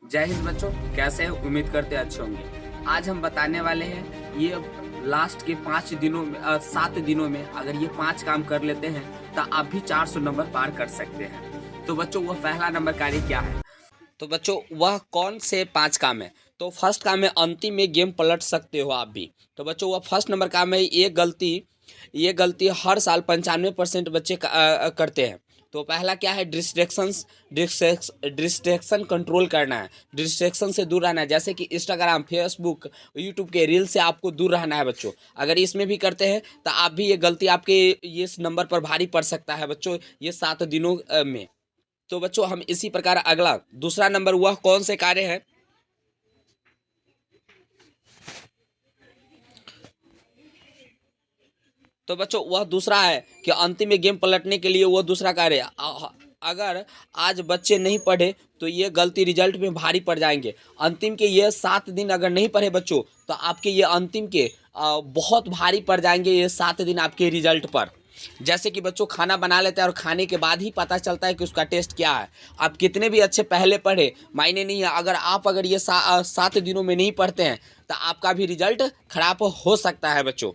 जय हिंद बच्चों, कैसे हैं? उम्मीद करते हैं अच्छे होंगे। आज हम बताने वाले हैं ये लास्ट के 5 दिनों में 7 दिनों में अगर ये 5 काम कर लेते हैं तो आप भी 400 नंबर पार कर सकते हैं। तो बच्चों वह पहला नंबर कार्य क्या है? तो बच्चों वह कौन से 5 काम है? तो फर्स्ट काम है अंतिम में गेम पलट सकते हो आप भी। तो बच्चों वह फर्स्ट नंबर काम है। ये गलती हर साल 95% बच्चे करते हैं। तो पहला क्या है? डिस्ट्रैक्शन कंट्रोल करना है। डिस्ट्रैक्शन से दूर रहना है, जैसे कि इंस्टाग्राम, फेसबुक, यूट्यूब के रील से आपको दूर रहना है बच्चों। अगर इसमें भी करते हैं तो आप भी ये गलती आपके ये इस नंबर पर भारी पड़ सकता है बच्चों ये 7 दिनों में। तो बच्चों हम इसी प्रकार अगला दूसरा नंबर वह कौन से कार्य है? तो बच्चों वह दूसरा है कि अंतिम में गेम पलटने के लिए वो दूसरा कार्य है। अगर आज बच्चे नहीं पढ़े तो ये गलती रिजल्ट में भारी पड़ जाएंगे। अंतिम के ये 7 दिन अगर नहीं पढ़े बच्चों तो आपके ये अंतिम के बहुत भारी पड़ जाएंगे ये 7 दिन आपके रिजल्ट पर। जैसे कि बच्चों खाना बना लेते हैं और खाने के बाद ही पता चलता है कि उसका टेस्ट क्या है। आप कितने भी अच्छे पहले पढ़े मायने नहीं है, अगर ये 7 दिनों में नहीं पढ़ते हैं तो आपका भी रिजल्ट खराब हो सकता है बच्चों।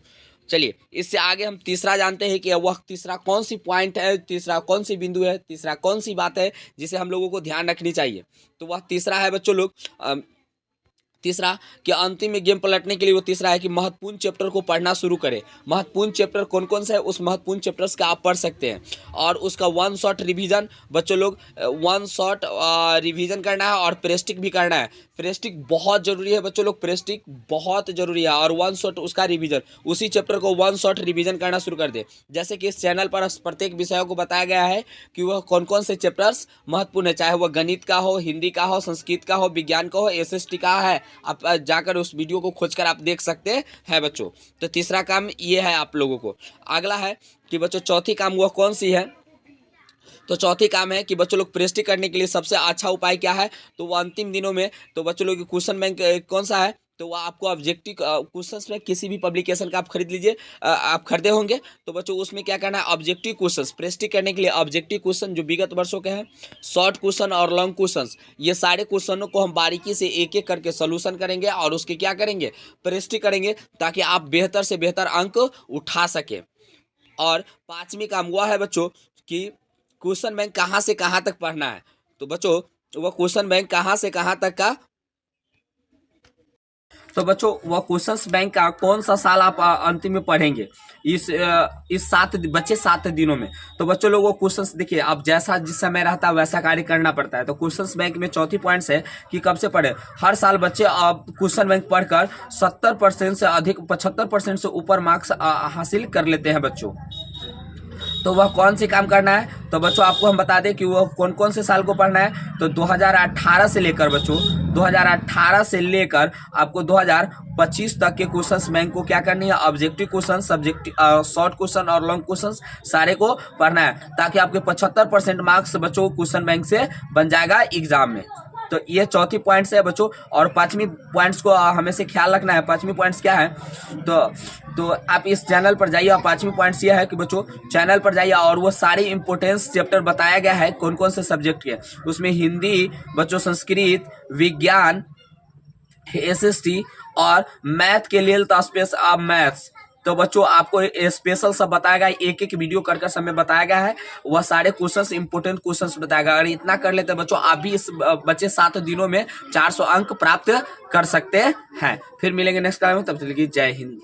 चलिए इससे आगे हम तीसरा जानते हैं कि वह तीसरा कौन सी पॉइंट है, तीसरा कौन सी बिंदु है, तीसरा कौन सी बात है जिसे हम लोगों को ध्यान रखनी चाहिए। तो वह तीसरा है बच्चों लोग तीसरा कि अंतिम में गेम पलटने के लिए वो तीसरा है कि महत्वपूर्ण चैप्टर को पढ़ना शुरू करें। महत्वपूर्ण चैप्टर कौन कौन सा है उस महत्वपूर्ण चैप्टर्स का आप पढ़ सकते हैं और उसका 1 शॉट रिवीजन बच्चों लोग 1 शॉट रिवीजन करना है और प्रेस्टिक भी करना है। प्रेस्टिक बहुत जरूरी है बच्चों लोग, प्रेस्टिक बहुत जरूरी है और 1 शॉट उसका रिवीजन, उसी चैप्टर को 1 शॉट रिवीजन करना शुरू कर दे। जैसे कि इस चैनल पर प्रत्येक विषयों को बताया गया है कि वह कौन कौन से चैप्टर्स महत्वपूर्ण है, चाहे वह गणित का हो, हिंदी का हो, संस्कृत का हो, विज्ञान का हो, एसएसटी का है। आप जाकर उस वीडियो को खोजकर आप देख सकते हैं बच्चों। तो तीसरा काम ये है आप लोगों को। अगला है कि बच्चों चौथी काम वह कौन सी है? तो चौथी काम है कि बच्चों लोग प्रेस्टिक करने के लिए सबसे अच्छा उपाय क्या है? तो वो अंतिम दिनों में तो बच्चों लोग क्वेश्चन बैंक कौन सा है? तो वो आपको ऑब्जेक्टिव क्वेश्चंस में किसी भी पब्लिकेशन का आप खरीद लीजिए, आप खरीदे होंगे। तो बच्चों उसमें क्या करना है? ऑब्जेक्टिव क्वेश्चंस प्रेस्टिक करने के लिए ऑब्जेक्टिव क्वेश्चन जो विगत वर्षों के हैं, शॉर्ट क्वेश्चन और लॉन्ग क्वेश्चंस, ये सारे क्वेश्चनों को हम बारीकी से एक एक करके सोल्यूशन करेंगे और उसके क्या करेंगे? प्रेस्टिक करेंगे ताकि आप बेहतर से बेहतर अंक उठा सके। और पांचवी काम हुआ है बच्चों कि क्वेश्चन बैंक कहाँ से कहाँ तक पढ़ना है। तो बच्चों वो क्वेश्चन बैंक कहाँ से कहाँ तक का? तो बच्चों वह क्वेश्चंस बैंक का कौन सा साल आप अंतिम में पढ़ेंगे इस 7 दिनों में। तो बच्चों लोग वो क्वेश्चंस देखिए, अब जैसा जिस समय रहता है वैसा कार्य करना पड़ता है। तो क्वेश्चंस बैंक में चौथी पॉइंट्स है कि कब से पढ़े। हर साल बच्चे अब क्वेश्चन बैंक पढ़कर 70% से अधिक 75% से ऊपर मार्क्स हासिल कर लेते हैं बच्चों। तो वह कौन सी काम करना है? तो बच्चों आपको हम बता दें कि वह कौन कौन से साल को पढ़ना है। तो 2018 से लेकर बच्चों 2018 से लेकर आपको 2025 तक के क्वेश्चंस बैंक को क्या करनी है? Objective question, subjective, short question और लॉन्ग क्वेश्चन सारे को पढ़ना है ताकि आपके 75% मार्क्स बच्चों क्वेश्चन बैंक से बन जाएगा एग्जाम में। तो ये चौथी पॉइंट्स है बच्चों। और पांचवी पॉइंट्स को हमेशा ख्याल रखना है। पांचवी पॉइंट्स क्या है? तो आप इस चैनल पर जाइए और पांचवी पॉइंट्स ये है कि बच्चों चैनल पर जाइए और वो सारी इंपोर्टेंस चैप्टर बताया गया है कौन कौन से सब्जेक्ट के। उसमें हिंदी बच्चों, संस्कृत, विज्ञान, एसएसटी और मैथ के लिए तो स्पेशल मैथ्स। तो बच्चों आपको स्पेशल सब बताया गया, एक एक वीडियो कर समय बताया गया है। वह सारे क्वेश्चंस इंपोर्टेंट क्वेश्चंस बताएगा। अगर इतना कर लेते बच्चों आप भी इस बच्चे 7 दिनों में 400 अंक प्राप्त कर सकते हैं। फिर मिलेंगे नेक्स्ट क्लास में, तब तक के लिए जय हिंद।